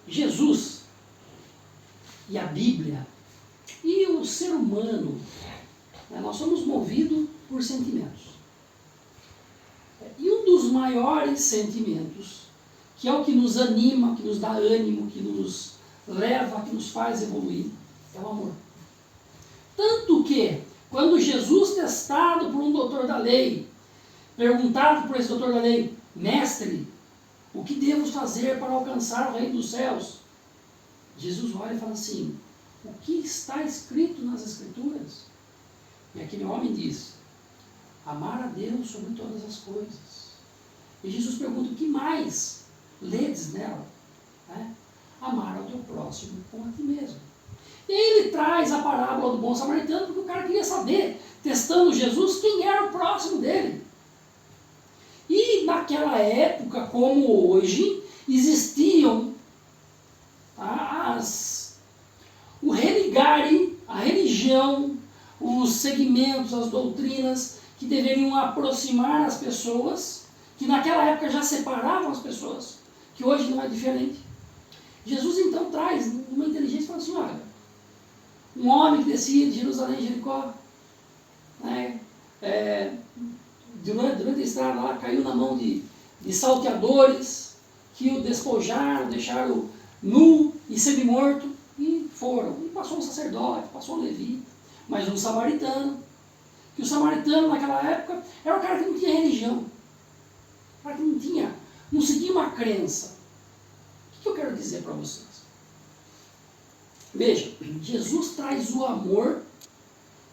Jesus e a Bíblia e o ser humano, nós somos movidos por sentimentos. E um dos maiores sentimentos, que é o que nos anima, que nos dá ânimo, que nos leva, que nos faz evoluir, é o amor. Tanto que, quando Jesus, testado por um doutor da lei, perguntado por esse doutor da lei, mestre, o que devo fazer para alcançar o reino dos céus? Jesus olha e fala assim, o que está escrito nas Escrituras? E aquele homem diz, amar a Deus sobre todas as coisas. E Jesus pergunta, o que mais ledes nela? Amar ao teu próximo como a ti mesmo. E aí ele traz a parábola do bom samaritano, porque o cara queria saber, testando Jesus, quem era o próximo dele. E naquela época, como hoje, existiam o religare, a religião, os segmentos, as doutrinas que deveriam aproximar as pessoas, que naquela época já separavam as pessoas, que hoje não é diferente. Jesus então traz uma inteligência e fala assim, olha, um homem que descia de Jerusalém e Jericó, durante a estrada lá, caiu na mão de salteadores, que o despojaram, deixaram nu e semi-morto, e foram. E passou um sacerdote, passou um levita, mas um samaritano, que o samaritano naquela época era o cara que não tinha religião, o cara que não seguia uma crença. O que eu quero dizer para vocês? Veja, Jesus traz o amor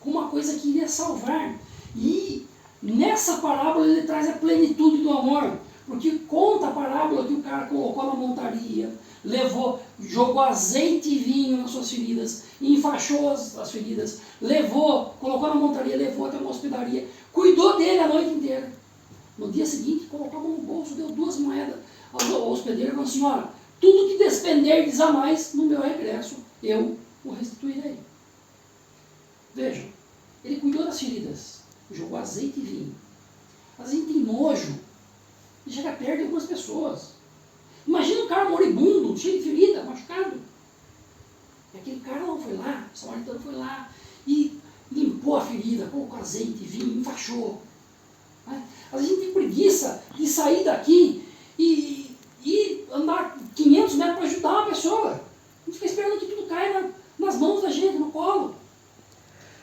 como uma coisa que iria salvar. E nessa parábola ele traz a plenitude do amor. Porque conta a parábola que o cara colocou na montaria, jogou azeite e vinho nas suas feridas, enfaixou as feridas, colocou na montaria, levou até uma hospedaria, cuidou dele a noite inteira. No dia seguinte, colocou a mão no bolso, deu 2 moedas ao hospedeiro e falou assim, olha, tudo que despenderdes a mais no meu regresso, eu o restituirei. Vejam, ele cuidou das feridas, jogou azeite e vinho. Às vezes a gente tem nojo de chegar perto de algumas pessoas. Imagina um cara moribundo, cheio de ferida, machucado. E aquele cara não foi lá, o samaritano foi lá e limpou a ferida, colocou azeite e vinho, enfaixou. Às vezes a gente tem preguiça de sair daqui e andar 500 metros para ajudar uma pessoa. A gente fica esperando que tudo caia nas mãos da gente, no colo.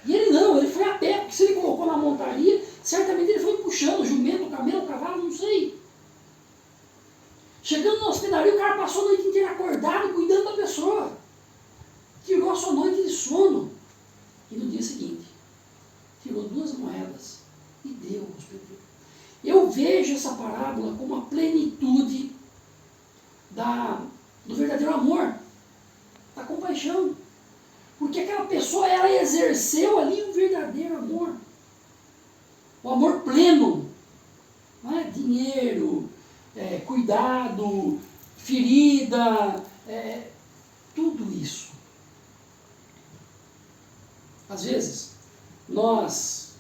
E ele não, ele foi a pé, porque se ele colocou na montaria, certamente ele foi puxando o jumento, o camelo, o cavalo, não sei. Chegando na hospedaria, o cara passou a noite inteira acordado, cuidando da pessoa. Tirou a sua noite de sono. E no dia seguinte, tirou 2 moedas e deu ao hospedeiro. Eu vejo essa parábola como a plenitude do verdadeiro amor, da compaixão. Porque aquela pessoa, ela exerceu ali o verdadeiro amor. O amor pleno. Não é dinheiro, cuidado, ferida, tudo isso. Às vezes, nós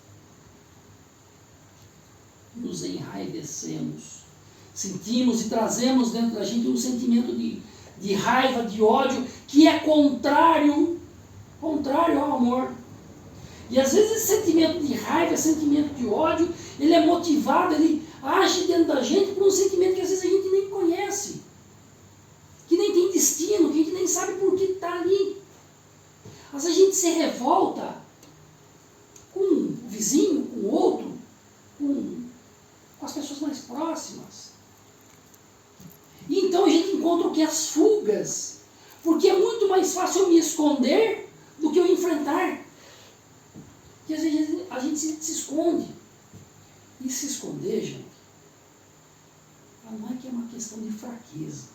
nos enraivecemos, sentimos e trazemos dentro da gente um sentimento de raiva, de ódio, que é contrário ao amor. E às vezes esse sentimento de raiva, esse sentimento de ódio, ele é motivado, ele age dentro da gente por um sentimento que às vezes a gente nem conhece, que nem tem destino, que a gente nem sabe por que está ali. Às vezes a gente se revolta com o vizinho, com o outro, com as pessoas mais próximas. E então a gente encontra o que? As fugas. Porque é muito mais fácil eu me esconder do que eu enfrentar. Porque às vezes a gente se esconde. E se esconder, gente, não é que é uma questão de fraqueza.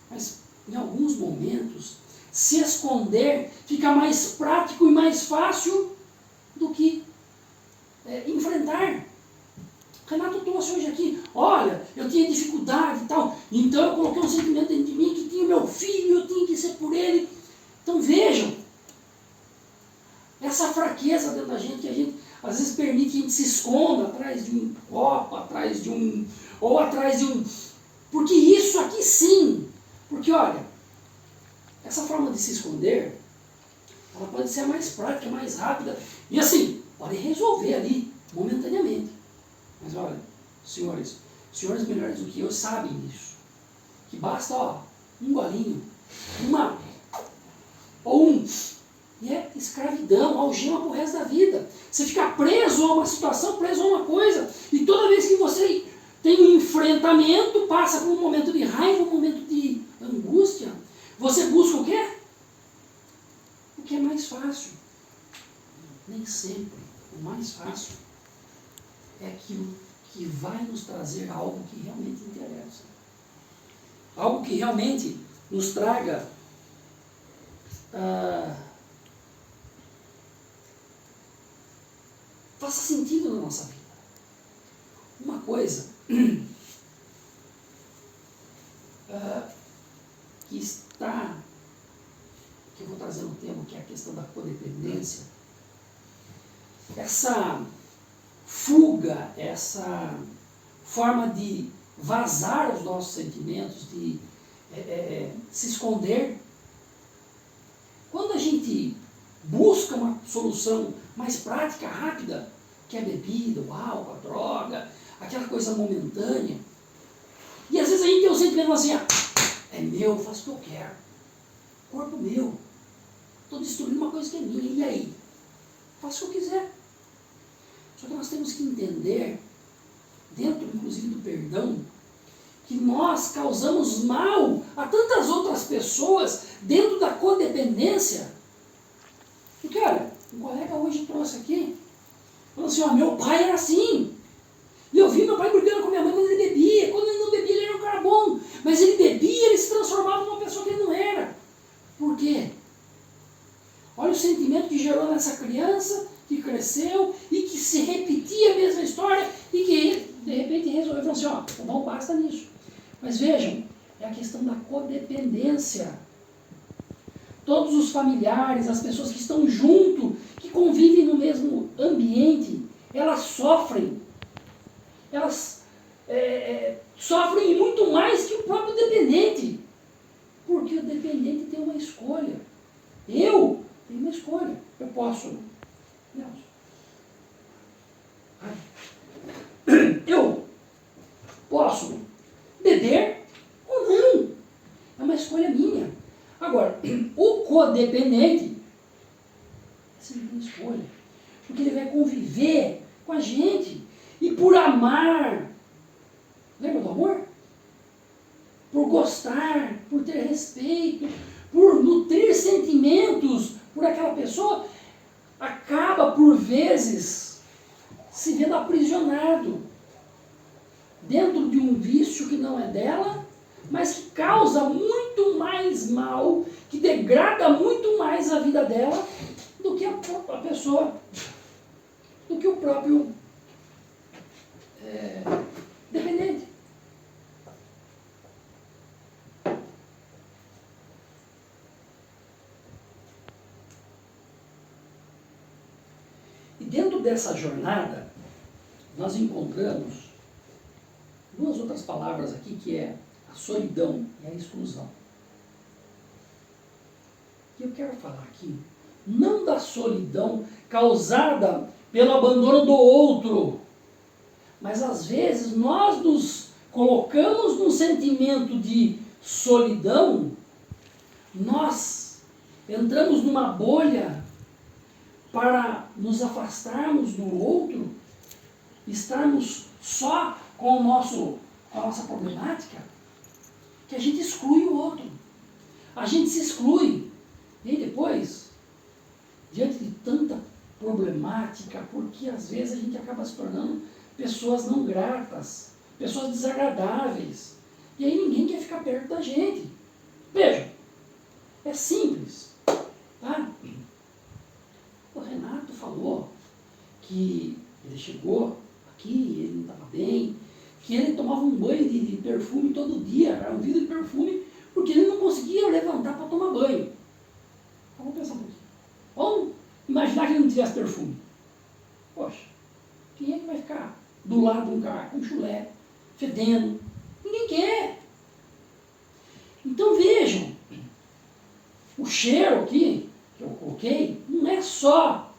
Mas em alguns momentos, se esconder fica mais prático e mais fácil do que enfrentar. Renato trouxe hoje aqui, olha, eu tinha dificuldade e tal, então eu coloquei um sentimento dentro de mim que tinha meu filho, eu tinha que ser por ele. Então vejam, essa fraqueza dentro da gente, que a gente às vezes permite que a gente se esconda atrás de um copo, ou atrás de um... Porque isso aqui sim Porque, olha, essa forma de se esconder, ela pode ser a mais prática, a mais rápida, e assim, pode resolver ali, momentaneamente. Mas olha, senhores melhores do que eu sabem disso. Que basta, ó, um golinho, e é escravidão, algema pro resto da vida. Você fica preso a uma situação, preso a uma coisa, e toda vez que você tem um enfrentamento, passa por um momento de raiva, um momento de angústia, você busca o quê? O que é mais fácil. Nem sempre o mais fácil é aquilo que vai nos trazer algo que realmente interessa. Algo que realmente nos traga faça sentido na nossa vida. Uma coisa que eu vou trazer no tema, que é a questão da codependência, essa fuga, essa forma de vazar os nossos sentimentos, de se esconder. Quando a gente busca uma solução mais prática, rápida, que é a bebida, o álcool, a droga, aquela coisa momentânea, e às vezes a gente tem um sentimento assim, é meu, eu faço o que eu quero, corpo meu, estou destruindo uma coisa que é minha, e aí? Faço o que eu quiser. Só que nós temos que entender, dentro inclusive do perdão, que nós causamos mal a tantas outras pessoas dentro da codependência. Porque, olha, um colega hoje trouxe aqui, falou assim, meu pai era assim. E eu vi meu pai brigando com minha mãe quando ele bebia. Quando ele não bebia, ele era um cara bom. Mas ele bebia, ele se transformava numa pessoa que ele não era. Por quê? Olha o sentimento que gerou nessa criança, que cresceu e que se repetia a mesma história e que ele, de repente, resolveu falar assim, não basta nisso. Mas vejam, é a questão da codependência. Todos os familiares, as pessoas que estão junto, que convivem no mesmo ambiente, elas sofrem. Elas sofrem muito mais que o próprio dependente. Porque o dependente tem uma escolha. Eu tenho uma escolha. Eu posso... Eu posso beber ou não. É uma escolha minha. Agora, o codependente, essa não tem escolha. Porque ele vai conviver com a gente. E por amar, lembra do amor? Por gostar, por ter respeito, por nutrir sentimentos por aquela pessoa, acaba por vezes se vendo aprisionado dentro de um vício que não é dela, mas que causa muito mais mal, que degrada muito mais a vida dela do que a pessoa, do que o próprio dependente. E dentro dessa jornada, nós encontramos duas outras palavras aqui, que é a solidão e a exclusão. E eu quero falar aqui, não da solidão causada pelo abandono do outro, mas às vezes nós nos colocamos num sentimento de solidão, nós entramos numa bolha para nos afastarmos do outro, estarmos só com a nossa problemática, que a gente exclui o outro. A gente se exclui. E aí depois, diante de tanta problemática, porque às vezes a gente acaba se tornando pessoas não gratas, pessoas desagradáveis. E aí ninguém quer ficar perto da gente. Veja, é simples. Tá? O Renato falou que ele chegou aqui, ele não estava bem, que ele tomava um banho de perfume todo dia, era um vidro de perfume, porque ele não conseguia levantar para tomar banho. Vamos pensar um pouquinho. Vamos imaginar que ele não tivesse perfume. Poxa, quem é que vai ficar do lado de um cara com chulé, fedendo? Ninguém quer. Então vejam, o cheiro aqui, que eu coloquei, não é só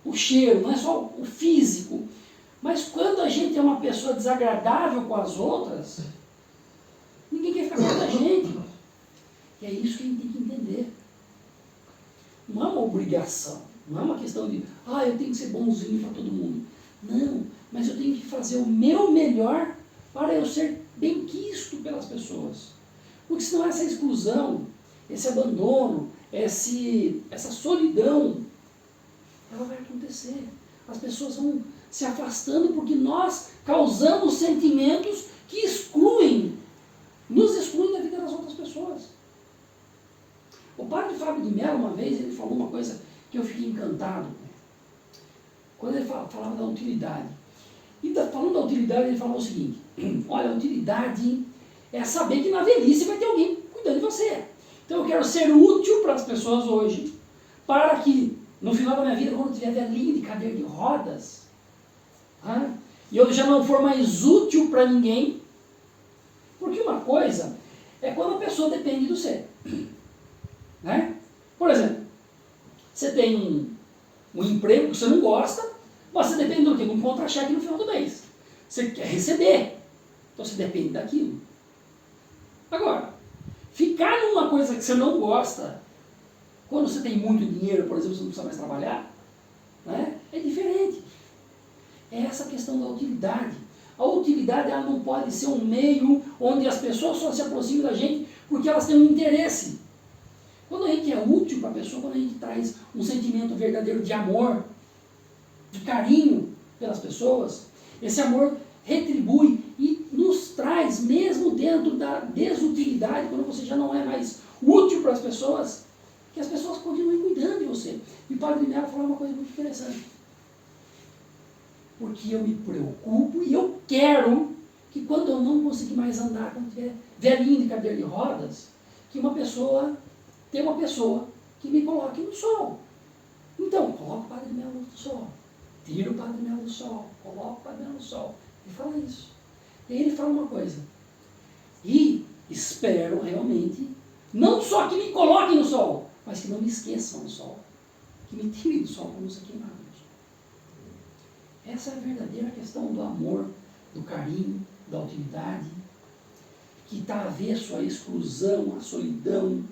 o cheiro, não é só o físico, mas quando a gente é uma pessoa desagradável com as outras, ninguém quer ficar perto da gente. E é isso que a gente tem que entender. Não é uma obrigação, não é uma questão de, eu tenho que ser bonzinho para todo mundo. Não, mas eu tenho que fazer o meu melhor para eu ser bem-quisto pelas pessoas. Porque senão essa exclusão, esse abandono, essa solidão, ela vai acontecer. As pessoas vão se afastando porque nós causamos sentimentos que nos excluem da vida das outras pessoas. O padre Fábio de Mello, uma vez, ele falou uma coisa que eu fiquei encantado. Quando ele falava da utilidade. E falando da utilidade, ele falou o seguinte, olha, a utilidade é saber que na velhice vai ter alguém cuidando de você. Então eu quero ser útil para as pessoas hoje, para que no final da minha vida, quando eu estiver velhinho de cadeira de rodas, e eu já não for mais útil para ninguém, porque uma coisa é quando a pessoa depende do você. Né? Por exemplo, você tem um emprego que você não gosta, você depende do quê? De um contra-cheque no final do mês. Você quer receber, então você depende daquilo. Agora, ficar numa coisa que você não gosta, quando você tem muito dinheiro, por exemplo, você não precisa mais trabalhar, né? É diferente. É essa questão da utilidade. A utilidade ela não pode ser um meio onde as pessoas só se aproximam da gente porque elas têm um interesse. Quando a gente é útil para a pessoa, quando a gente traz um sentimento verdadeiro de amor, de carinho pelas pessoas, esse amor retribui e nos traz, mesmo dentro da desutilidade, quando você já não é mais útil para as pessoas, que as pessoas continuem cuidando de você. E o Padre Mello falou uma coisa muito interessante. Porque eu me preocupo e eu quero que quando eu não conseguir mais andar, quando estiver velhinho de cadeira de rodas, que tenha uma pessoa que me coloque no sol. Então, coloca o Padre Mello no sol. Tira o Padre Mello do sol. Coloca o Padre Mello no sol. Ele fala isso. E aí ele fala uma coisa. E espero realmente, não só que me coloquem no sol, mas que não me esqueçam do sol. Que me tirem do sol para não ser queimado. Essa é a verdadeira questão do amor, do carinho, da utilidade, que está avesso à exclusão, à solidão.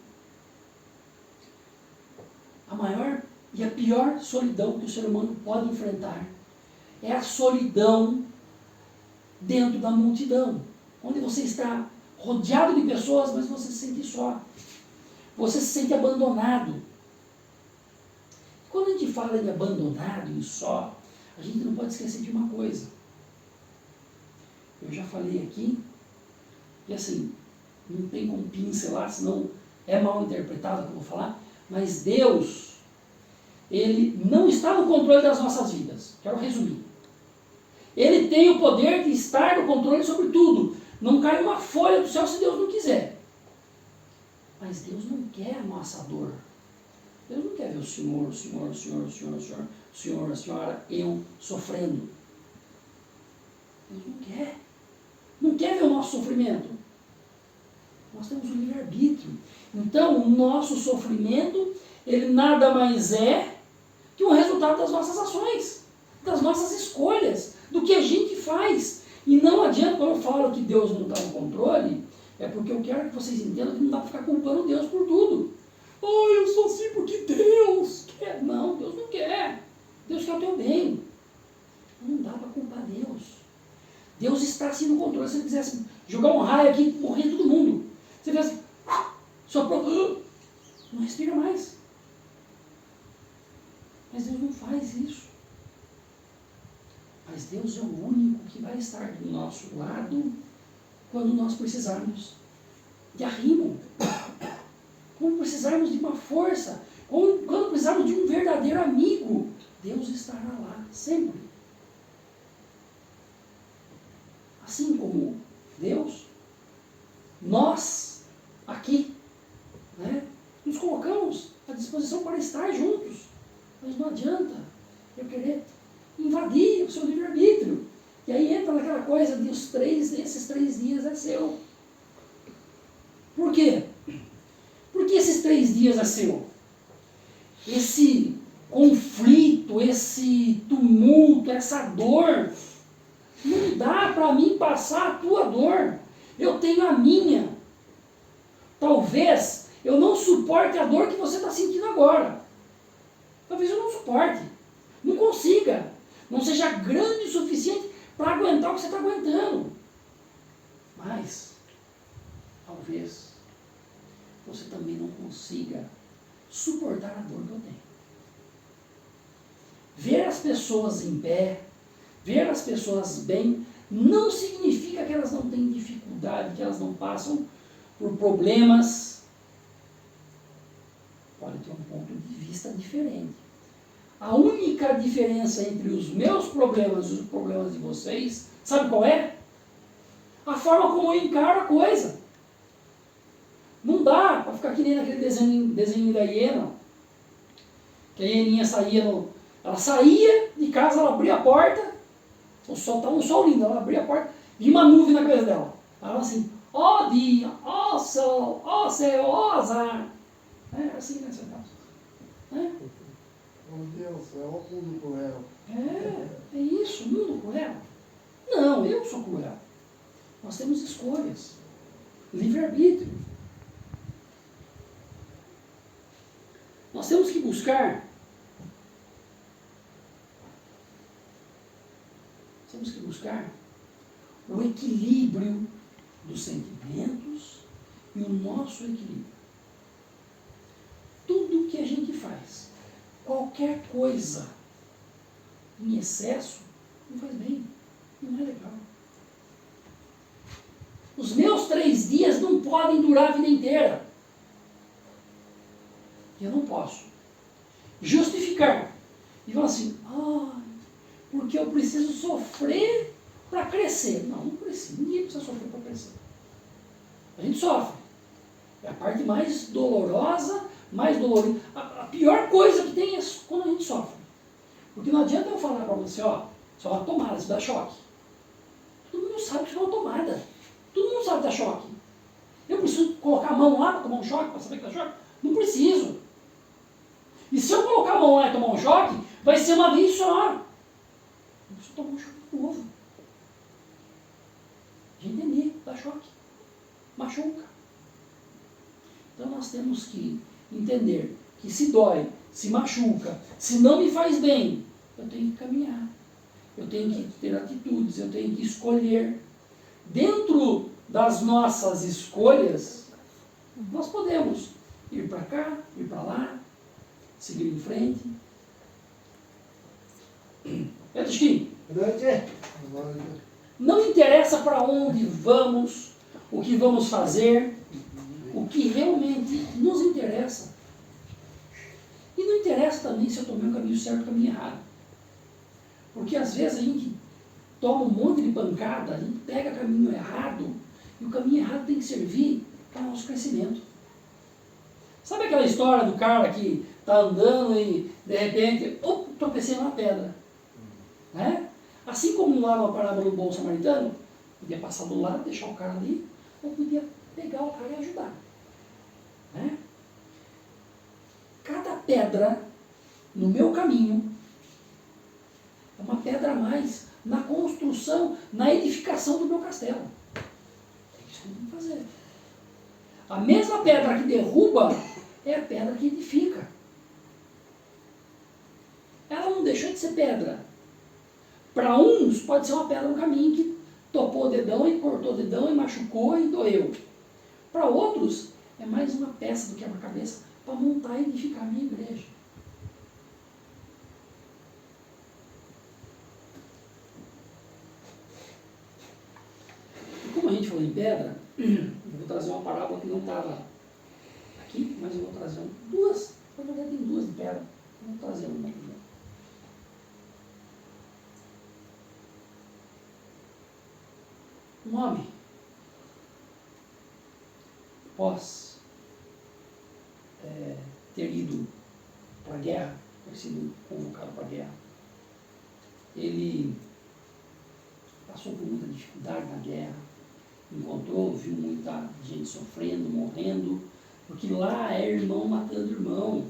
A maior e a pior solidão que o ser humano pode enfrentar é a solidão dentro da multidão, onde você está rodeado de pessoas, mas você se sente só. Você se sente abandonado. Quando a gente fala de abandonado e só, a gente não pode esquecer de uma coisa. Eu já falei aqui, e assim, não tem como pincelar, senão é mal interpretado o que eu vou falar, mas Deus, Ele não está no controle das nossas vidas. Quero resumir. Ele tem o poder de estar no controle sobre tudo. Não cai uma folha do céu se Deus não quiser. Mas Deus não quer a nossa dor. Deus não quer ver o senhor, a senhora, eu sofrendo. Deus não quer. Não quer ver o nosso sofrimento. Nós temos o livre-arbítrio. Então, o nosso sofrimento, ele nada mais é que um resultado das nossas ações, das nossas escolhas, do que a gente faz. E não adianta, quando eu falo que Deus não está no controle, é porque eu quero que vocês entendam que não dá para ficar culpando Deus por tudo. Eu sou assim porque Deus quer. Não, Deus não quer. Deus quer o teu bem. Não dá para culpar Deus. Deus está assim no controle. Se ele quisesse jogar um raio aqui, morrer todo mundo. Se ele quisesse, soprou, não respira mais. Mas Deus não faz isso. Mas Deus é o único que vai estar do nosso lado quando nós precisarmos de arrimo. Quando precisarmos de uma força, quando precisarmos de um verdadeiro amigo, Deus estará lá, sempre. Assim como Deus, nós, aqui, nos colocamos à disposição para estar juntos. Mas não adianta eu querer invadir o seu livre-arbítrio. E aí entra naquela coisa de esses 3 dias é seu. Por quê? 3 dias é seu. Esse conflito, esse tumulto, essa dor, não dá para mim passar a tua dor. Eu tenho a minha. Talvez eu não suporte a dor que você está sentindo agora. Talvez eu não suporte. Não consiga. Não seja grande o suficiente para aguentar o que você está aguentando. Mas, talvez, você também não consiga suportar a dor que eu tenho. Ver as pessoas em pé, ver as pessoas bem, não significa que elas não têm dificuldade, que elas não passam por problemas. Pode ter um ponto de vista diferente. A única diferença entre os meus problemas e os problemas de vocês, sabe qual é? A forma como eu encaro a coisa. Não dá para ficar que nem naquele desenho da hiena, que a hieninha ela saía de casa, ela abria a porta, o sol estava um sol lindo, ela abria a porta, vinha uma nuvem na cabeça dela. Ela assim, ó dia, ó sol, ó céu, ó azar. É assim, né, seu Carlos? Meu Deus, é o mundo cruel. É isso, mundo cruel. Não, eu sou cruel. Nós temos escolhas. Livre-arbítrio. Nós temos que buscar o equilíbrio dos sentimentos e o nosso equilíbrio. Tudo que a gente faz, qualquer coisa em excesso, não faz bem, não é legal. Os meus 3 dias não podem durar a vida inteira. Eu não posso justificar e falar assim, porque eu preciso sofrer para crescer. Não precisa, ninguém precisa sofrer para crescer. A gente sofre. É a parte mais dolorosa, mais dolorida. A pior coisa que tem é quando a gente sofre. Porque não adianta eu falar para você, isso é uma tomada, isso dá choque. Todo mundo sabe que isso é uma tomada. Todo mundo sabe que dá choque. Eu preciso colocar a mão lá para tomar um choque, para saber que dá choque? Não preciso. E se eu colocar a mão lá e tomar um choque, vai ser uma vez só. Eu preciso tomar um choque novo. De entender, dá choque. Machuca. Então nós temos que entender que se dói, se machuca, se não me faz bem, eu tenho que caminhar. Eu tenho que ter atitudes, eu tenho que escolher. Dentro das nossas escolhas, nós podemos ir para cá, ir para lá, seguir em frente. Edson, não interessa para onde vamos, o que vamos fazer, o que realmente nos interessa. E não interessa também se eu tomei o caminho certo ou o caminho errado. Porque às vezes a gente toma um monte de pancada, a gente pega o caminho errado, e o caminho errado tem que servir para o nosso crescimento. Sabe aquela história do cara que está andando e de repente, tropecei numa pedra? Né? Assim como lá na parábola do bom samaritano, podia passar do lado, deixar o cara ali, ou podia pegar o cara e ajudar. Né? Cada pedra no meu caminho é uma pedra a mais na construção, na edificação do meu castelo. É isso que eu tenho que fazer. A mesma pedra que derruba é a pedra que edifica. Ela não deixou de ser pedra. Para uns pode ser uma pedra no caminho que topou o dedão e cortou o dedão e machucou e doeu. Para outros é mais uma peça do quebra-cabeça para montar e edificar a minha igreja. E como a gente falou em pedra, eu vou trazer uma parábola que não estava aqui, mas eu vou trazer duas. Na verdade tem duas de pedra. Eu vou trazer uma aqui. Um homem, após ter ido para a guerra, ter sido convocado para a guerra, ele passou por muita dificuldade na guerra, viu muita gente sofrendo, morrendo, porque que lá é irmão matando irmão.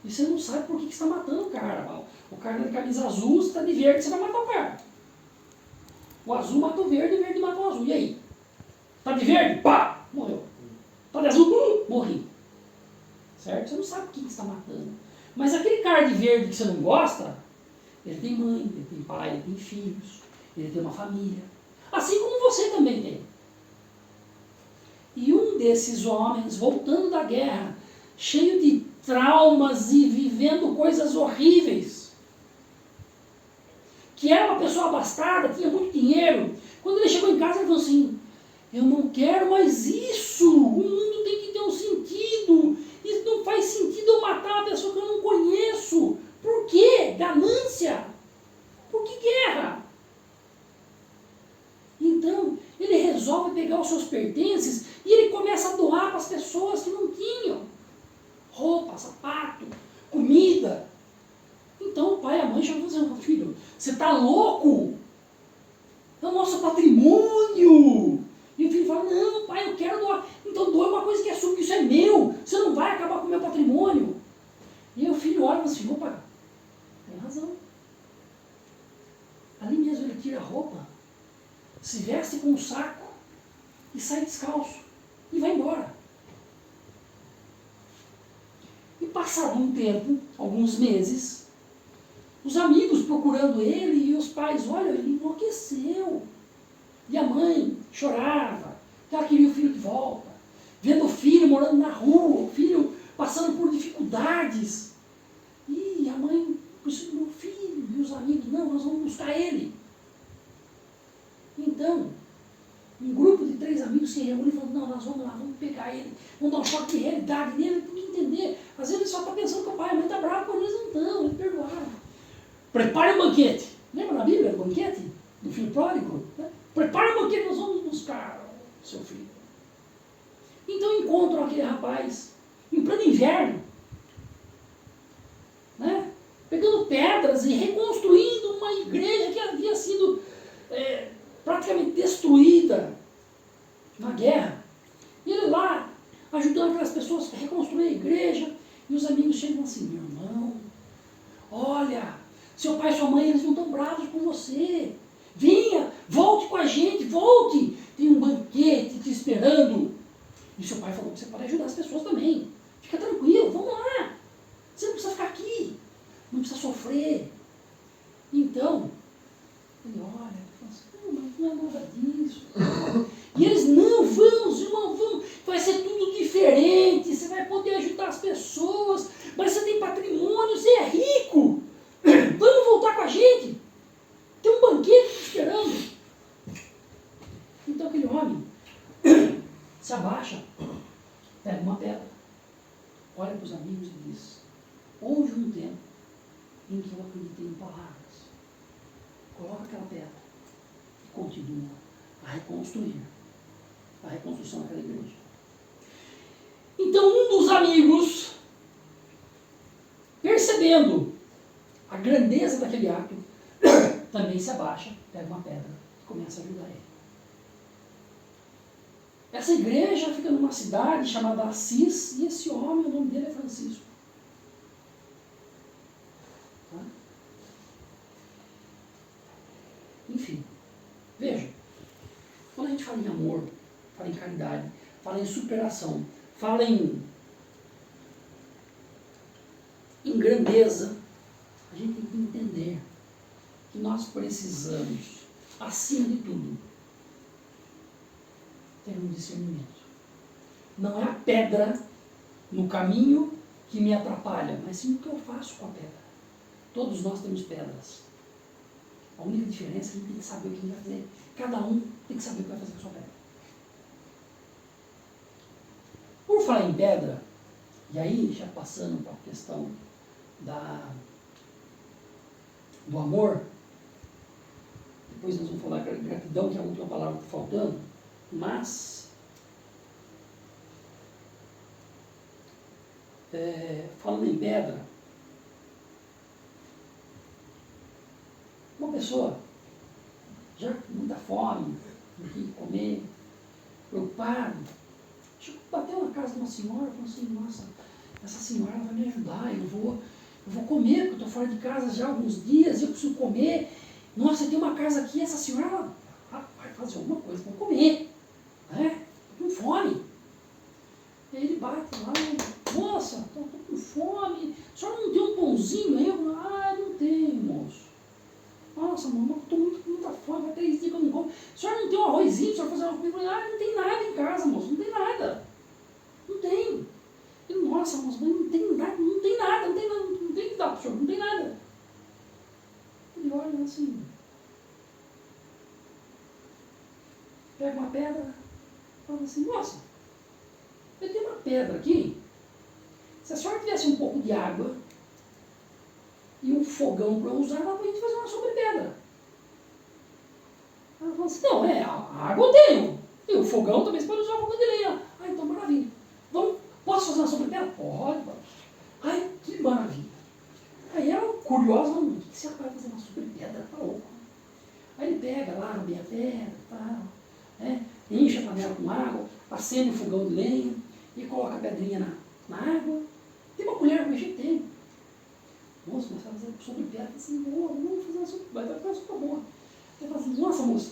E você não sabe por que você está matando o cara. O cara é de camisa azul, você está de verde, você vai matar o cara. O azul mata o verde mata o azul. E aí? Está de verde? Pá! Morreu. Está de azul? Morri. Certo? Você não sabe quem você está matando. Mas aquele cara de verde que você não gosta, ele tem mãe, ele tem pai, ele tem filhos, ele tem uma família. Assim como você também tem. E um desses homens, voltando da guerra, cheio de traumas e vivendo coisas horríveis, que era uma pessoa abastada, tinha muito dinheiro, quando ele chegou em casa ele falou assim, eu não quero mais isso, o mundo tem que ter um sentido, isso não faz sentido eu matar uma pessoa que eu não conheço. Por quê? Ganância. Por que guerra? Então, ele resolve pegar os seus pertences e ele começa a doar para as pessoas que não tinham. Roupa, sapato, comida. Então o pai e a mãe chamam e falam assim, filho, você está louco? É o nosso patrimônio. E o filho fala, não pai, eu quero doar. Então doa uma coisa que é sua, que isso é meu. Você não vai acabar com o meu patrimônio. E aí o filho olha e fala assim, opa, tem razão. Ali mesmo ele tira a roupa, se veste com um saco e sai descalço e vai embora. E passado um tempo, alguns meses, os amigos procurando ele e os pais, olha, ele enlouqueceu. E a mãe chorava, que ela queria o filho de volta, vendo o filho morando na rua, o filho passando por dificuldades. E a mãe, meu filho, e os amigos, não, nós vamos buscar ele. Então, um grupo de 3 amigos se reúne e falam, não, nós vamos lá, vamos pegar ele, vamos dar um choque de realidade nele, tem que entender. Às vezes ele só está pensando que o pai e a mãe está bravos, mas eles não estão, eles perdoaram. Prepare o banquete. Lembra na Bíblia o banquete do filho pródigo? Né? Prepare o banquete, nós vamos buscar o seu filho. Então encontram aquele rapaz, em pleno inverno, né? Pegando pedras e reconstruindo uma igreja que havia sido praticamente destruída na guerra. E ele lá, ajudando aquelas pessoas a reconstruir a igreja, e os amigos chegam assim, meu irmão, olha, seu pai e sua mãe, eles não estão bravos com você. Venha, volte com a gente, volte. Tem um banquete te esperando. E seu pai falou que você pode ajudar as pessoas também. Fica tranquilo, vamos lá. Você não precisa ficar aqui. Não precisa sofrer. Então, ele olha, ele fala assim, mas não é nada disso. E eles, não, vamos, irmão, vamos. Vai ser tudo diferente. Você vai poder ajudar as pessoas. Mas você tem patrimônio, você é rico. Vamos voltar com a gente. Tem um banquete te esperando. Então aquele homem se abaixa, pega uma pedra, olha para os amigos e diz, houve um tempo em que eu acreditei em palavras. Coloca aquela pedra e continua a reconstruir a reconstrução daquela igreja. Então um dos amigos, percebendo a grandeza daquele ato, também se abaixa, pega uma pedra e começa a ajudar ele. Essa igreja fica numa cidade chamada Assis, e esse homem, o nome dele é Francisco. Tá? Enfim, veja, quando a gente fala em amor, fala em caridade, fala em superação, fala em grandeza, a gente tem que entender que nós precisamos, acima de tudo, ter um discernimento. Não é a pedra no caminho que me atrapalha, mas sim o que eu faço com a pedra. Todos nós temos pedras. A única diferença é que a gente tem que saber o que vai fazer. Cada um tem que saber o que vai fazer com a sua pedra. Por falar em pedra, e aí já passando para a questão do amor, depois nós vamos falar gratidão, que é a última palavra que está faltando, mas falando em pedra, uma pessoa já com muita fome, não tem que comer, preocupado, chega bateu na casa de uma senhora, falou assim, nossa, essa senhora vai me ajudar, eu vou comer, porque eu estou fora de casa já há alguns dias, eu preciso comer. Nossa, tem uma casa aqui, essa senhora ela vai fazer alguma coisa para comer, né? Estou com fome. E aí ele bate lá, moça, estou com fome, a senhora não tem um pãozinho aí? Eu falo, não tenho, moço. Nossa, mamãe, estou com muita fome, há 3 dias que eu não como. A senhora não tem um arrozinho, a senhora fazer uma comida? Não tem nada em casa, moço, não tem nada. Não tem. Eu, nossa, moço, mas não tem nada, não tem nada, não tem que dar para o senhor, não tem nada. Ele olha assim, pega uma pedra, fala assim, nossa, eu tenho uma pedra aqui, se a senhora tivesse um pouco de água e um fogão para eu usar, dá para a gente fazer uma sobrepedra. Ela fala assim, não, a água eu tenho, e o fogão também você pode usar um fogão de lenha. Então maravilha. Posso fazer uma sobrepedra? Pode. Ai, que maravilha. Aí ela, curiosa, o que você vai fazer uma sobrepedra? Tá louco. Aí ele pega lá, bem a pedra, tal, né? Enche a panela com água, acende o fogão de lenha e coloca a pedrinha na água. Tem uma colher para mexer? Tem. Moça, mas vai fazer sobrepedra. Assim, vamos fazer uma sobrepedra, vai ficar super boa. Ele fala assim, nossa moça,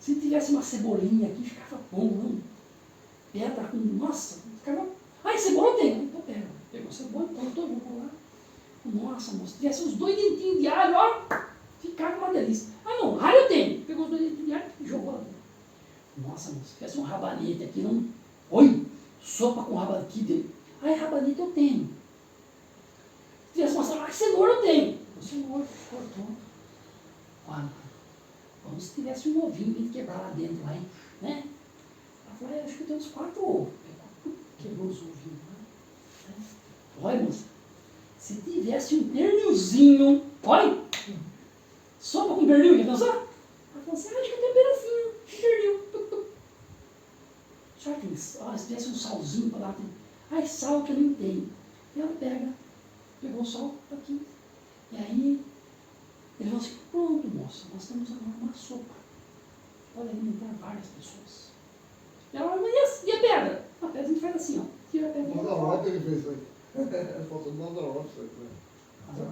se tivesse uma cebolinha aqui, ficava bom, não? Pedra com, nossa, ficava... cebola eu tenho. Então pega. Pegou cebola, plantou, vou lá. Nossa, moça, se tivesse uns 2 dentinhos de alho, ó, ficava uma delícia. Não, alho eu tenho. Pegou os 2 dentinhos de alho e jogou lá dentro. Nossa, moça, se tivesse um rabanete aqui, não... Oi, sopa com rabanete dele. Rabanete eu tenho. Se tivesse uma cenoura eu tenho. Cenoura, cortou. Vamos se tivesse um ovinho pra gente quebrar lá dentro, lá, hein? Né? Ela falou, acho que eu tenho uns 4 ovos. Quebrou os ovinhos, né? Olha, moça, se tivesse um pernilzinho, olha, sopa com pernil, quer pensar? Ela falou assim, acho que eu tenho um pedacinho de pernil. Só que se tivesse um salzinho para lá, sal que eu nem tenho. E ela pegou o sal, tá aqui. E aí, ele falou assim, pronto, moça, nós temos agora uma sopa. Pode alimentar várias pessoas. E ela falou, e a pedra? A pedra a gente faz assim, ó. Tira a pedra. Manda roda ele fez isso aí. Faltou manda roda isso aí.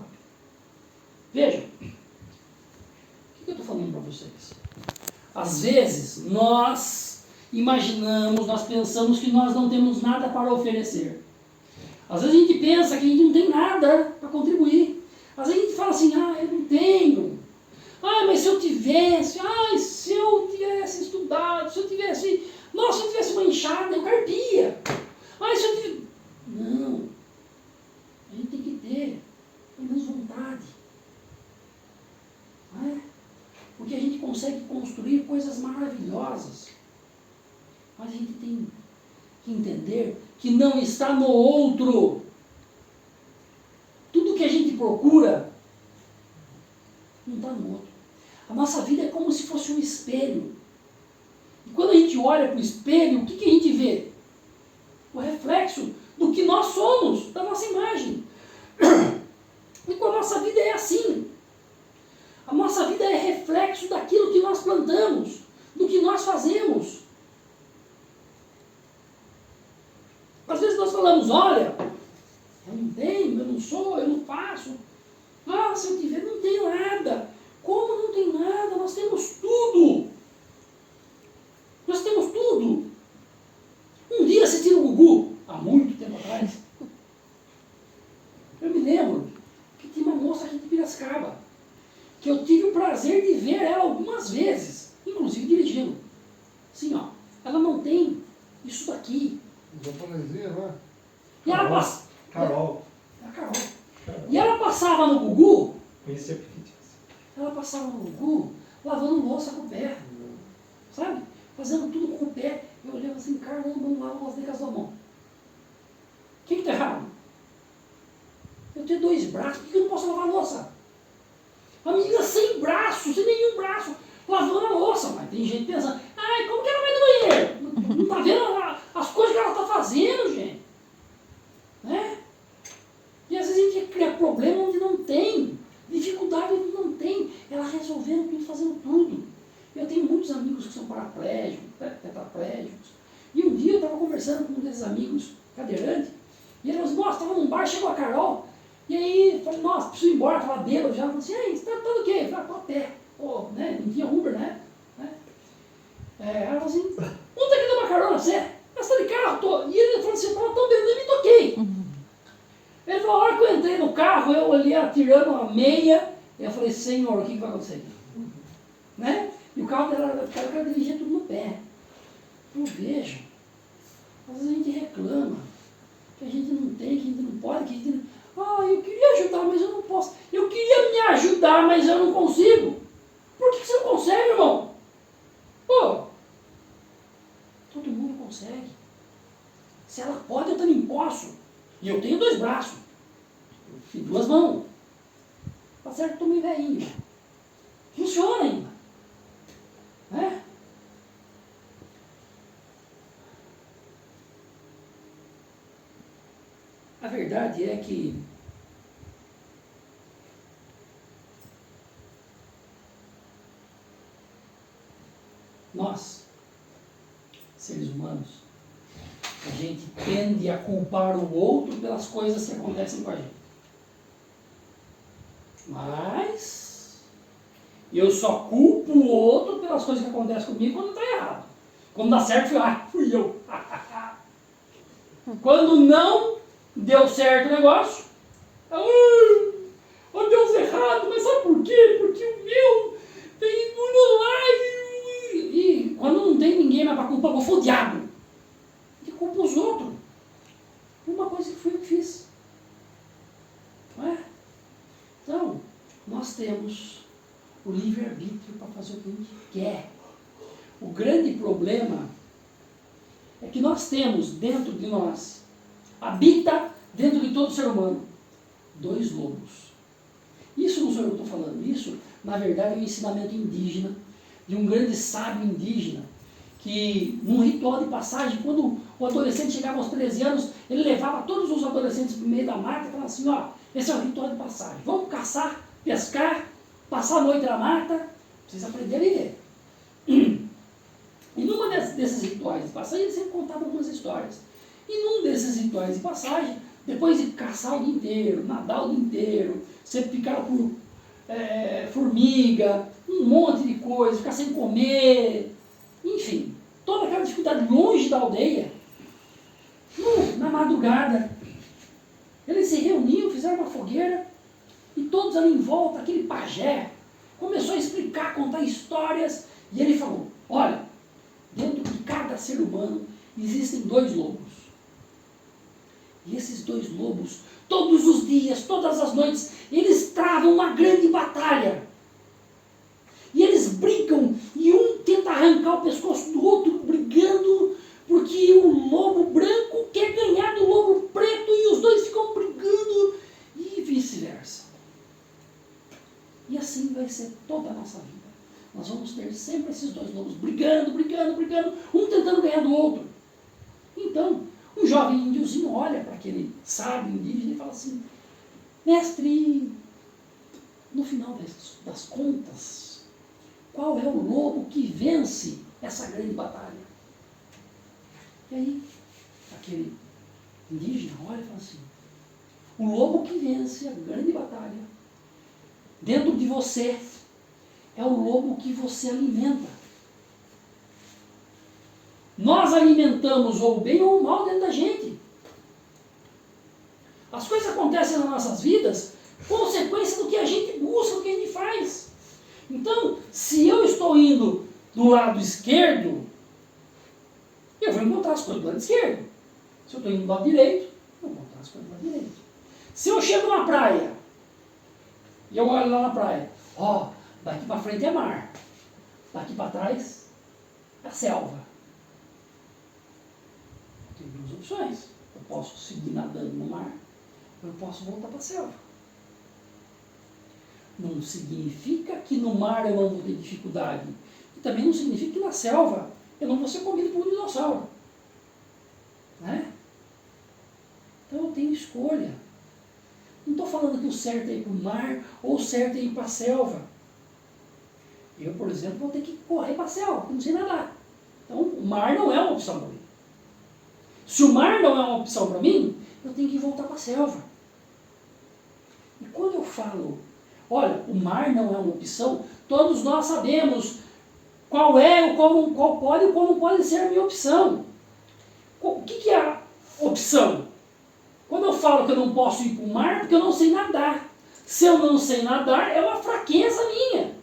Veja, o que eu estou falando para vocês? Às vezes, nós imaginamos, nós pensamos que nós não temos nada para oferecer. Às vezes a gente pensa que a gente não tem nada para contribuir. Às vezes a gente fala assim, eu não tenho. Mas se eu tivesse, se eu tivesse estudado, se eu tivesse... Nossa, se eu tivesse uma enxada, eu carpia. Se eu tivesse... Não. A gente tem que ter pelo menos vontade. Porque a gente consegue construir coisas maravilhosas. Mas a gente tem que entender que não está no outro. Tudo que a gente procura não está no outro. A nossa vida é como se fosse um espelho. E quando a gente olha para o espelho, o que a gente vê? O reflexo do que nós somos, da nossa imagem. E com a nossa vida é assim. A nossa vida é reflexo daquilo que nós plantamos, do que nós fazemos. Às vezes nós falamos, olha, eu não tenho, eu não sou, eu não faço. Se eu tiver, não tenho nada. Como não tem nada? Nós temos tudo. Nós temos tudo. Um dia você tira o Gugu, há muito tempo atrás. Eu me lembro que tinha uma moça aqui de Piracicaba, que eu tive o prazer de ver ela algumas vezes, inclusive dirigindo. Assim, ela não tem isso daqui. Japonesinha, não é? E ela passa. Carol. É a Carol. E ela passava no Gugu. Conhecia porque tinha. Ela passava no Gugu lavando louça com o pé. Sabe? Fazendo tudo com o pé. Eu olhava assim, caramba, não lavo louça nem com as duas mãos. O que está errado? Eu tenho 2 braços, por que eu não posso lavar a louça? A menina sem braço, sem nenhum braço, lavando a louça. Mas tem gente pensando, como que ela vai no banheiro? Não está vendo as coisas que ela está fazendo, gente? Né? E às vezes a gente cria problema onde não tem, dificuldade onde não tem. Ela resolvendo tudo, fazendo tudo. Eu tenho muitos amigos que são paraplégicos, tetraplégicos. E um dia eu estava conversando com um desses amigos, cadeirante, e ele falou assim, nossa, estava num bar, chegou a Carol, e aí eu falei, nossa, preciso ir embora, estava bêbado já, falou assim, aí, você está todo o quê? Eu falei, tô a pé, pô, né, não tinha Uber, né? Ela falou assim, onde é que deu uma carona pra você? Eu estou de carro, tô. E ele falou assim, eu estava tão bêbado, eu me toquei. Ele falou, a hora que eu entrei no carro, eu olhei atirando uma meia, e eu falei, Senhor, o que vai acontecer aqui? Né? E o carro dela, o cara dirigia tudo no pé. Eu vejo, às vezes a gente reclama, que a gente não tem, que a gente não pode, que a gente não... eu queria ajudar, mas eu não posso. Eu queria me ajudar, mas eu não consigo. Por que você não consegue, irmão? Pô, todo mundo consegue. Se ela pode, eu também posso. E eu tenho 2 braços. E 2 mãos. Tá certo que eu tô meio velhinho. Funciona ainda. Né? A verdade é que nós, seres humanos, a gente tende a culpar o outro pelas coisas que acontecem com a gente. Mas eu só culpo o outro pelas coisas que acontecem comigo quando está errado. Quando dá certo, fui eu. Quando não deu certo o negócio, deu errado, mas sabe por quê? Porque o meu tem tudo lá e quando não tem ninguém mais para culpar, eu vou o diabo. E culpa os outros. Uma coisa que fui eu que fiz. Não é? Então, nós temos o livre-arbítrio para fazer o que a gente quer. O grande problema é que nós temos dentro de nós, habita dentro de todo ser humano, 2 lobos. Isso não sou eu que estou falando, isso na verdade é um ensinamento indígena, de um grande sábio indígena, que num ritual de passagem, quando o adolescente chegava aos 13 anos, ele levava todos os adolescentes para o meio da mata e falava assim, esse é o ritual de passagem, vamos caçar, pescar, passar a noite na mata, vocês aprender a viver. E numa desses rituais de passagem, ele sempre contava algumas histórias. E num desses rituais de passagem, depois de caçar o dia inteiro, nadar o dia inteiro, sempre ficar por formiga, um monte de coisa, ficar sem comer, enfim, toda aquela dificuldade longe da aldeia, na madrugada, eles se reuniam, fizeram uma fogueira, e todos ali em volta, aquele pajé, começou a explicar, contar histórias, e ele falou, olha, dentro de cada ser humano existem 2 lobos. E esses 2 lobos, todos os dias, todas as noites, eles travam uma grande batalha. E eles brigam, e um tenta arrancar o pescoço do outro, brigando, porque o lobo branco quer ganhar do lobo preto, e os 2 ficam brigando, e vice-versa. E assim vai ser toda a nossa vida. Nós vamos ter sempre esses 2 lobos brigando, um tentando ganhar do outro. Então, um jovem índiozinho olha para aquele sábio indígena e fala assim, mestre, no final das contas, qual é o lobo que vence essa grande batalha? E aí, aquele indígena olha e fala assim, o lobo que vence a grande batalha dentro de você é o lobo que você alimenta. Nós alimentamos ou o bem ou o mal dentro da gente. As coisas acontecem nas nossas vidas consequência do que a gente busca, do que a gente faz. Então, se eu estou indo do lado esquerdo, eu vou encontrar as coisas do lado esquerdo. Se eu estou indo do lado direito, eu vou encontrar as coisas do lado direito. Se eu chego na praia, e eu olho lá na praia, daqui para frente é mar, daqui para trás é selva. Tem 2 opções. Eu posso seguir nadando no mar, ou eu posso voltar para a selva. Não significa que no mar eu não vou ter dificuldade. E também não significa que na selva eu não vou ser comido por um dinossauro. Né? Então eu tenho escolha. Não estou falando que o certo é ir para o mar ou o certo é ir para a selva. Eu, por exemplo, vou ter que correr para a selva, porque não sei nadar. Então o mar não é uma opção para mim. Se o mar não é uma opção para mim, eu tenho que voltar para a selva. E quando eu falo, olha, o mar não é uma opção, todos nós sabemos qual é, qual pode e qual não pode ser a minha opção. O que é a opção? Quando eu falo que eu não posso ir para o mar, porque eu não sei nadar. Se eu não sei nadar, é uma fraqueza minha.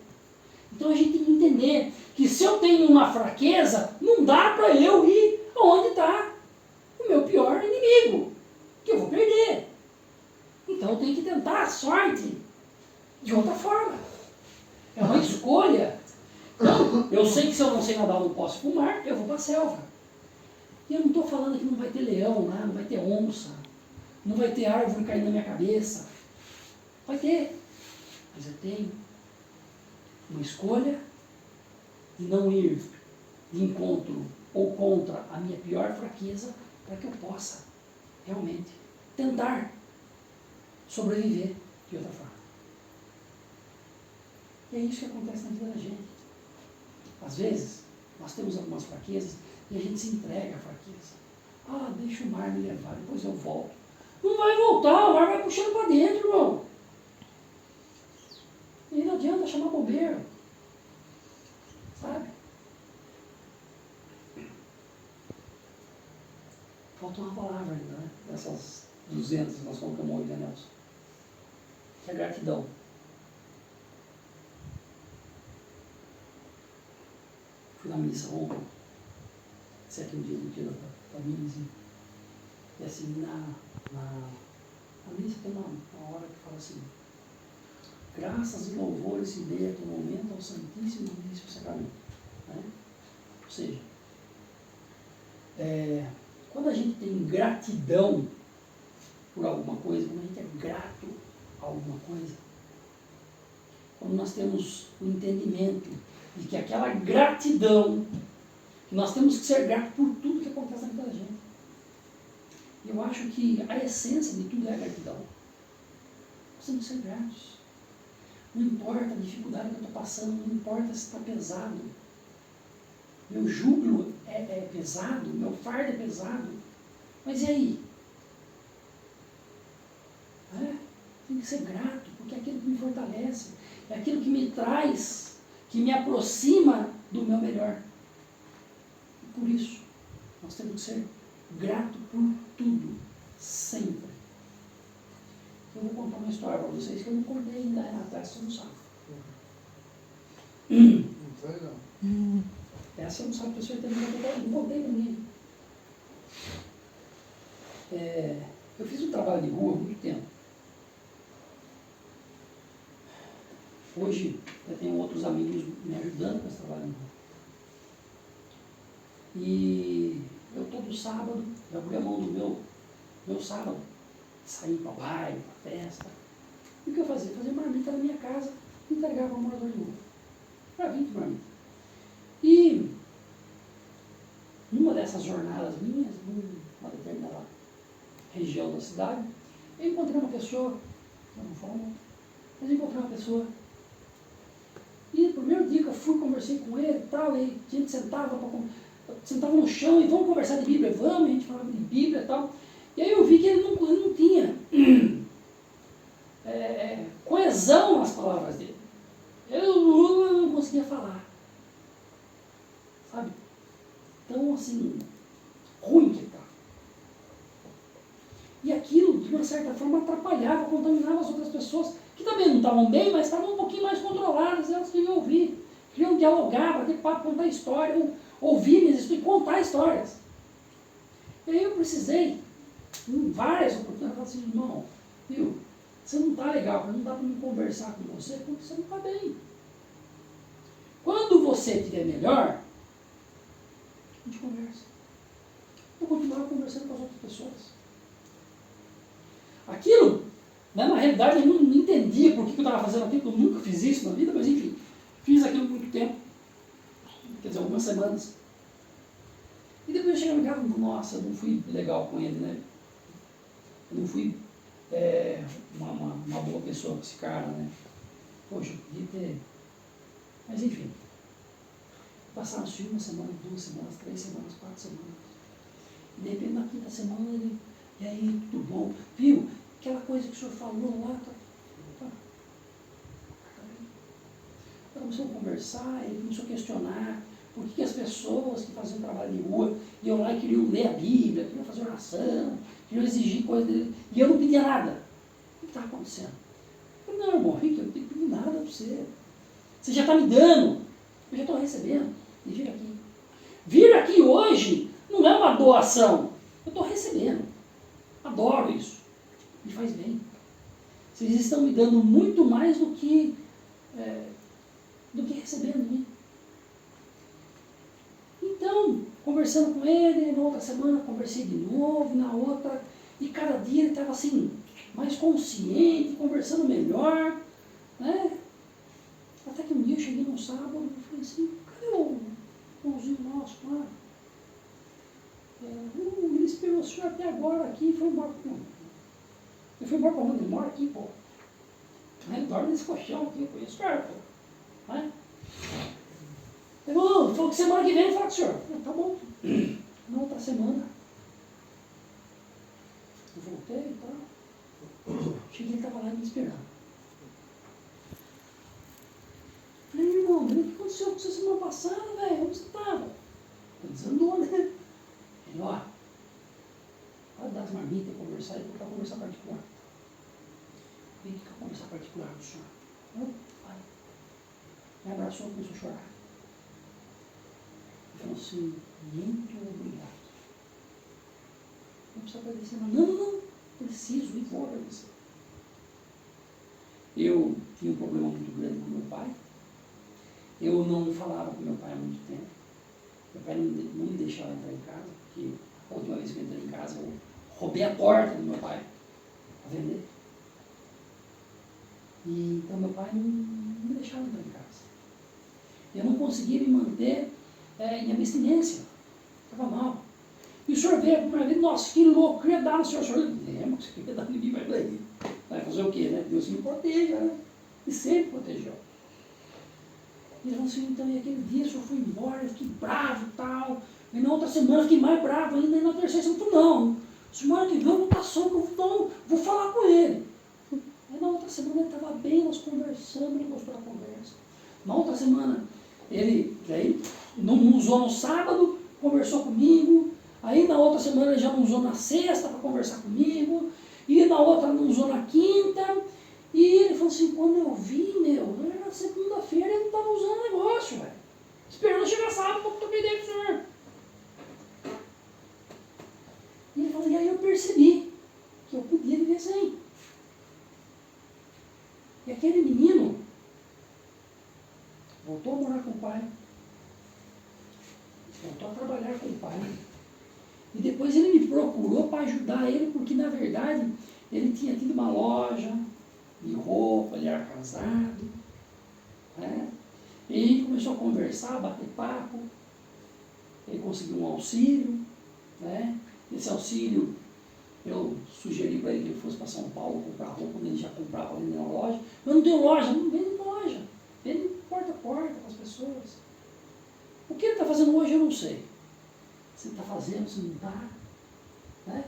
Então a gente tem que entender que se eu tenho uma fraqueza, não dá para eu ir onde está o meu pior inimigo, que eu vou perder. Então eu tenho que tentar a sorte de outra forma. É uma escolha. Então, eu sei que se eu não sei nadar, eu não posso ir para o mar, eu vou para a selva. E eu não estou falando que não vai ter leão lá, não vai ter onça, não vai ter árvore caindo na minha cabeça. Vai ter. Mas eu tenho uma escolha de não ir de encontro ou contra a minha pior fraqueza para que eu possa realmente tentar sobreviver de outra forma. E é isso que acontece na vida da gente. Às vezes, nós temos algumas fraquezas e a gente se entrega à fraqueza. Ah, deixa o mar me levar, depois eu volto. Não vai voltar, o mar vai puxando para dentro, irmão. E não adianta chamar bombeiro. Sabe? Falta uma palavra ainda, né? Dessas 200 que nós colocamos hoje, né, Nelson? Que é gratidão. Fui na missa ontem, 7º dia da família, e assim, na missa tem uma hora que fala assim: graças e louvores se dê aqui no momento ao Santíssimo e Santíssimo Sacramento. Né? Ou seja, quando a gente tem gratidão por alguma coisa, quando a gente é grato a alguma coisa, quando nós temos o entendimento de que aquela gratidão, que nós temos que ser gratos por tudo que acontece na vida da gente. Eu acho que a essência de tudo é a gratidão. Nós temos que ser gratos. Não importa a dificuldade que eu estou passando, não importa se está pesado. Meu jugo é pesado, meu fardo é pesado. Mas e aí? Tem que ser grato, porque é aquilo que me fortalece, é aquilo que me traz, que me aproxima do meu melhor. E por isso, nós temos que ser gratos por tudo, sempre. Eu vou contar uma história para vocês que eu não contei ainda, Renata, essa você não sabe. Não sei não. Essa eu não sabe, a pessoa não contei para ninguém. Eu fiz um trabalho de rua há muito tempo. Hoje eu tenho outros amigos me ajudando com esse trabalho de rua. E eu todo sábado, eu abri a mão do meu sábado, sair para baile, para festa. E o que eu fazia? Fazia marmita na minha casa e entregava para o morador de rua. Para 20 marmitas. E numa dessas jornadas minhas, numa determinada região da cidade, eu encontrei uma pessoa, eu não falo não, mas eu encontrei uma pessoa. E no primeiro dia que eu fui, conversei com ele e tal, e a gente sentava no chão e vamos conversar de Bíblia, vamos, a gente falava de Bíblia e tal. E aí eu vi que ele não tinha coesão nas palavras dele. Eu não conseguia falar. Sabe? Então, assim, ruim que tá. E aquilo, de uma certa forma, atrapalhava, contaminava as outras pessoas, que também não estavam bem, mas estavam um pouquinho mais controladas, elas queriam ouvir, queriam dialogar, bater papo, contar história, ouvir minhas histórias e contar histórias. E aí eu precisei, em várias oportunidades, falar assim: irmão, viu, você não está legal, não dá para me conversar com você porque você não está bem. Quando você estiver melhor, a gente conversa. Eu continuava conversando com as outras pessoas. Aquilo, né, na realidade, eu não entendia por que eu estava fazendo aquilo, porque eu nunca fiz isso na vida, mas enfim, fiz aquilo por muito tempo, quer dizer, algumas semanas. E depois eu cheguei em casa e falei: nossa, eu não fui legal com ele, né? Eu não fui uma boa pessoa com esse cara, né? Poxa, eu podia ter... Mas enfim, passaram-se 1 semana, 2 semanas, 3 semanas, 4 semanas. De repente, na quinta semana, ele, e aí, tudo bom? Viu? Aquela coisa que o senhor falou lá, tá bem. Então, começou a conversar, ele começou a questionar por que as pessoas que faziam trabalho de rua iam lá e queriam ler a Bíblia, queriam fazer oração, queriam exigir coisas dele, e eu não pedia nada. O que está acontecendo? Eu falei, não, irmão, Rick, eu não tenho que pedir nada para você. Você já está me dando, eu já estou recebendo. E vir aqui. Vir aqui hoje não é uma doação, eu estou recebendo. Adoro isso. Me faz bem. Vocês estão me dando muito mais do que recebendo de mim. Então, conversando com ele, na outra semana conversei de novo, na outra, e cada dia ele estava assim, mais consciente, conversando melhor, né? Até que um dia eu cheguei num sábado e falei assim, cadê o irmãozinho nosso lá? Ele esperou o senhor até agora aqui e foi embora. Ele foi embora para onde? Ele mora aqui, pô. Ele dorme nesse colchão aqui, eu conheço o cara, pô. Né? Ele falou que semana que vem eu falo com o senhor. Eu, tá bom. Na outra semana, eu voltei e tal. Cheguei, ele estava lá me esperando. Falei, irmão, o que aconteceu com você semana passada, velho? Onde você estava? Ele desandou, né? Ele, ó, pode dar as marmitas e conversar, e voltar a conversar particular. Vem cá conversar particular com o senhor. Vai. Me abraçou e começou a chorar. Ele falou assim, muito obrigado. Não precisa agradecer, não. Não, preciso ir embora agradecer. Eu tinha um problema muito grande com meu pai. Eu não falava com meu pai há muito tempo. Meu pai não me deixava entrar em casa, porque a última vez que eu entrei em casa, eu roubei a porta do meu pai para vender. E, então meu pai não me deixava entrar em casa. Eu não conseguia me manter em abstinência. Estava mal. E o senhor veio para mim, nossa, que louco, queria dar no senhor. O senhor lembra que você queria dar ninguém mais daí. Vai fazer o quê, né? Deus me proteja, né? E sempre protegeu. E ele falou assim, então, e aquele dia o senhor foi embora, eu fiquei bravo e tal. E na outra semana eu fiquei mais bravo ainda, e na terceira semana eu falei, não, semana que vem eu vou passar, vou falar com ele. Aí na outra semana ele estava bem, nós conversamos, ele gostou da conversa. Na outra semana, ele não usou no sábado, conversou comigo. Aí na outra semana ele já não usou na sexta para conversar comigo. E na outra não usou na quinta. E ele falou assim, quando eu vi, era segunda-feira, ele não estava usando o negócio, velho. Esperando chegar sábado para tocar ideia com o senhor. E ele falou, e aí eu percebi que eu podia viver sem. E aquele menino voltou a morar com o pai, voltou a trabalhar com o pai. E depois ele me procurou para ajudar ele, porque na verdade ele tinha tido uma loja de roupa, ele era casado. Né? E a gente começou a conversar, a bater papo. Ele conseguiu um auxílio. Né? Esse auxílio, eu sugeri para ele que ele fosse para São Paulo comprar roupa, onde ele já comprava ali na loja. Eu não tenho loja, não vende em loja. Vende porta a porta com as pessoas. O que ele está fazendo hoje eu não sei. Se ele está fazendo, se não está. Né?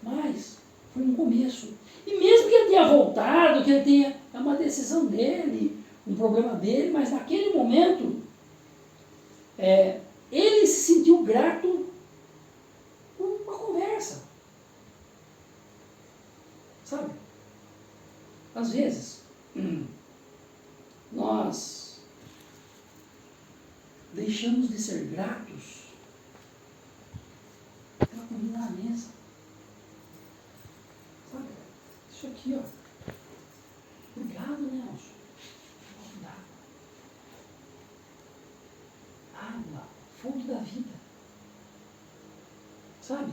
Mas foi um começo. E mesmo que ele tenha voltado, que ele tenha, é uma decisão dele, um problema dele, mas naquele momento, ele se sentiu grato com uma conversa. Sabe? Às vezes, nós deixamos de ser gratos pela comida na mesa. Sabe? Isso aqui, ó. Obrigado, Nelson. Água, fonte da vida. Sabe?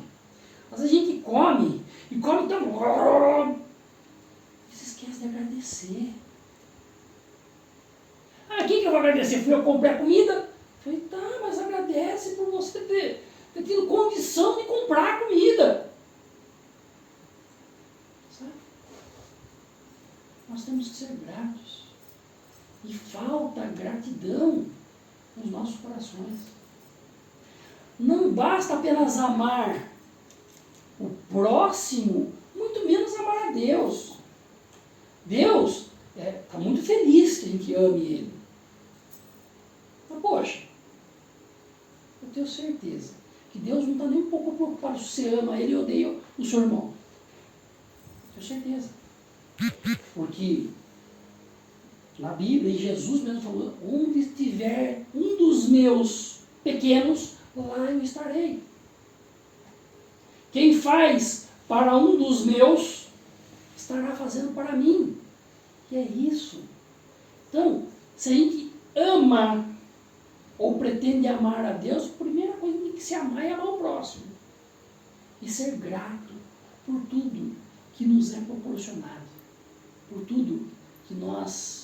Mas a gente come, e come tão... E se esquece de agradecer. Ah, quem que eu vou agradecer? Fui eu que comprei a comida? Falei, tá, mas agradece por você ter tido condição de comprar a comida. Sabe? Nós temos que ser gratos. E falta gratidão nos nossos corações. Não basta apenas amar próximo, muito menos amar a Deus. Deus está muito feliz que a gente ame Ele. Mas, poxa, eu tenho certeza que Deus não está nem um pouco preocupado se você ama Ele ou odeia o seu irmão. Tenho certeza. Porque na Bíblia, Jesus mesmo falou, onde estiver um dos meus pequenos, lá eu estarei. Quem faz para um dos meus, estará fazendo para mim. E é isso. Então, se a gente ama ou pretende amar a Deus, a primeira coisa que tem que se amar é amar o próximo. E ser grato por tudo que nos é proporcionado. Por tudo que nós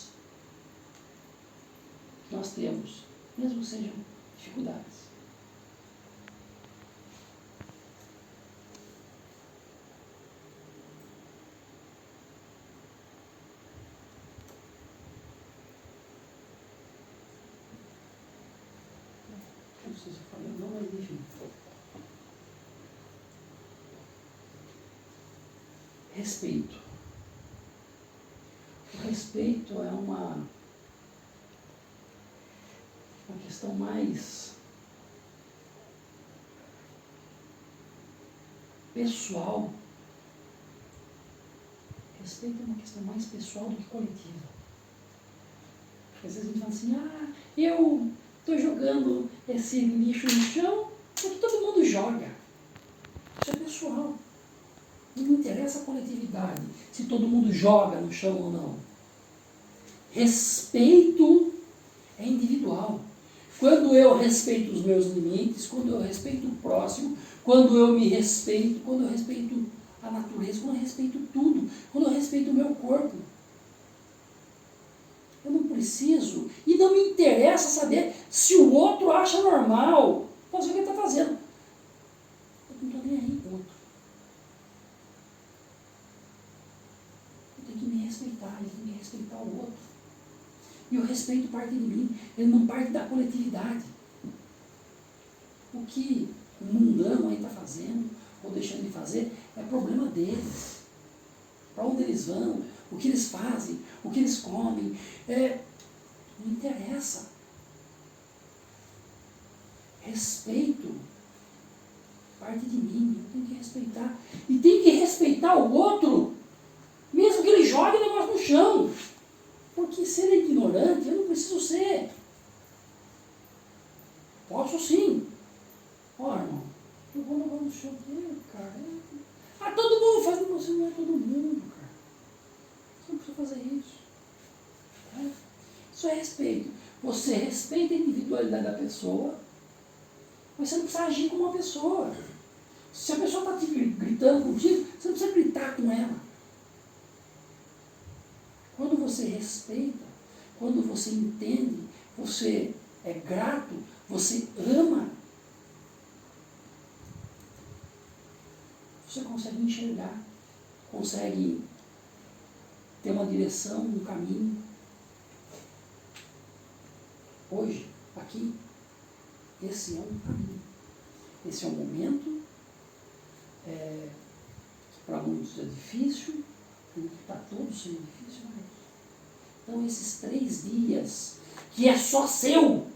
temos, mesmo que sejam dificuldades. Não sei se eu falei, não, mas enfim. Respeito. O respeito é uma questão mais pessoal. Respeito é uma questão mais pessoal do que coletiva. Às vezes a gente fala assim, eu estou jogando esse lixo no chão porque todo mundo joga. Isso é pessoal. Não me interessa a coletividade, se todo mundo joga no chão ou não. Respeito é individual. Quando eu respeito os meus limites, quando eu respeito o próximo, quando eu me respeito, quando eu respeito a natureza, quando eu respeito tudo, quando eu respeito o meu corpo. Eu não preciso e não me interessa saber se o outro acha normal fazer o que ele está fazendo. Eu não estou nem aí com o outro. Eu tenho que me respeitar, eu tenho que respeitar o outro. E o respeito parte de mim, ele não parte da coletividade. O que o mundano aí está fazendo, ou deixando de fazer, é problema deles. Para onde eles vão, o que eles fazem, o que eles comem, não interessa. Respeito parte de mim, eu tenho que respeitar. E tem que respeitar o outro, mesmo que ele jogue o negócio no chão. Porque se ele é ignorante, eu não preciso ser. Posso sim. Irmão, jogou o negócio no chão. Cara, todo mundo faz, mas você não é todo mundo, cara. Você não precisa fazer isso. Isso é respeito. Você respeita a individualidade da pessoa, mas você não precisa agir como uma pessoa. Se a pessoa está te gritando contigo, você não precisa gritar com ela. Quando você respeita, quando você entende, você é grato, você ama, você consegue enxergar, consegue ter uma direção, um caminho. Hoje, aqui, esse é um caminho. Esse é um momento, que para muitos é difícil, para todos sendo difícil, não é? Então esses 3 dias, que é só seu,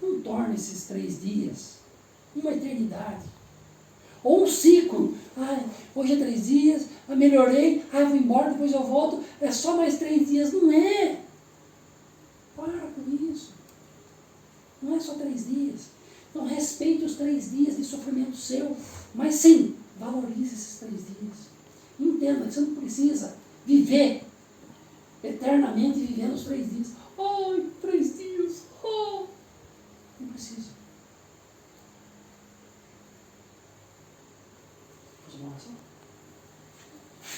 não torna esses 3 dias uma eternidade. Ou um ciclo. Hoje é 3 dias, melhorei, eu vou embora, depois eu volto, é só mais 3 dias. Não é. Para com isso. Não é só 3 dias. Então respeite os 3 dias de sofrimento seu, mas sim, valorize esses 3 dias. Entenda que você não precisa viver eternamente vivendo os 3 dias.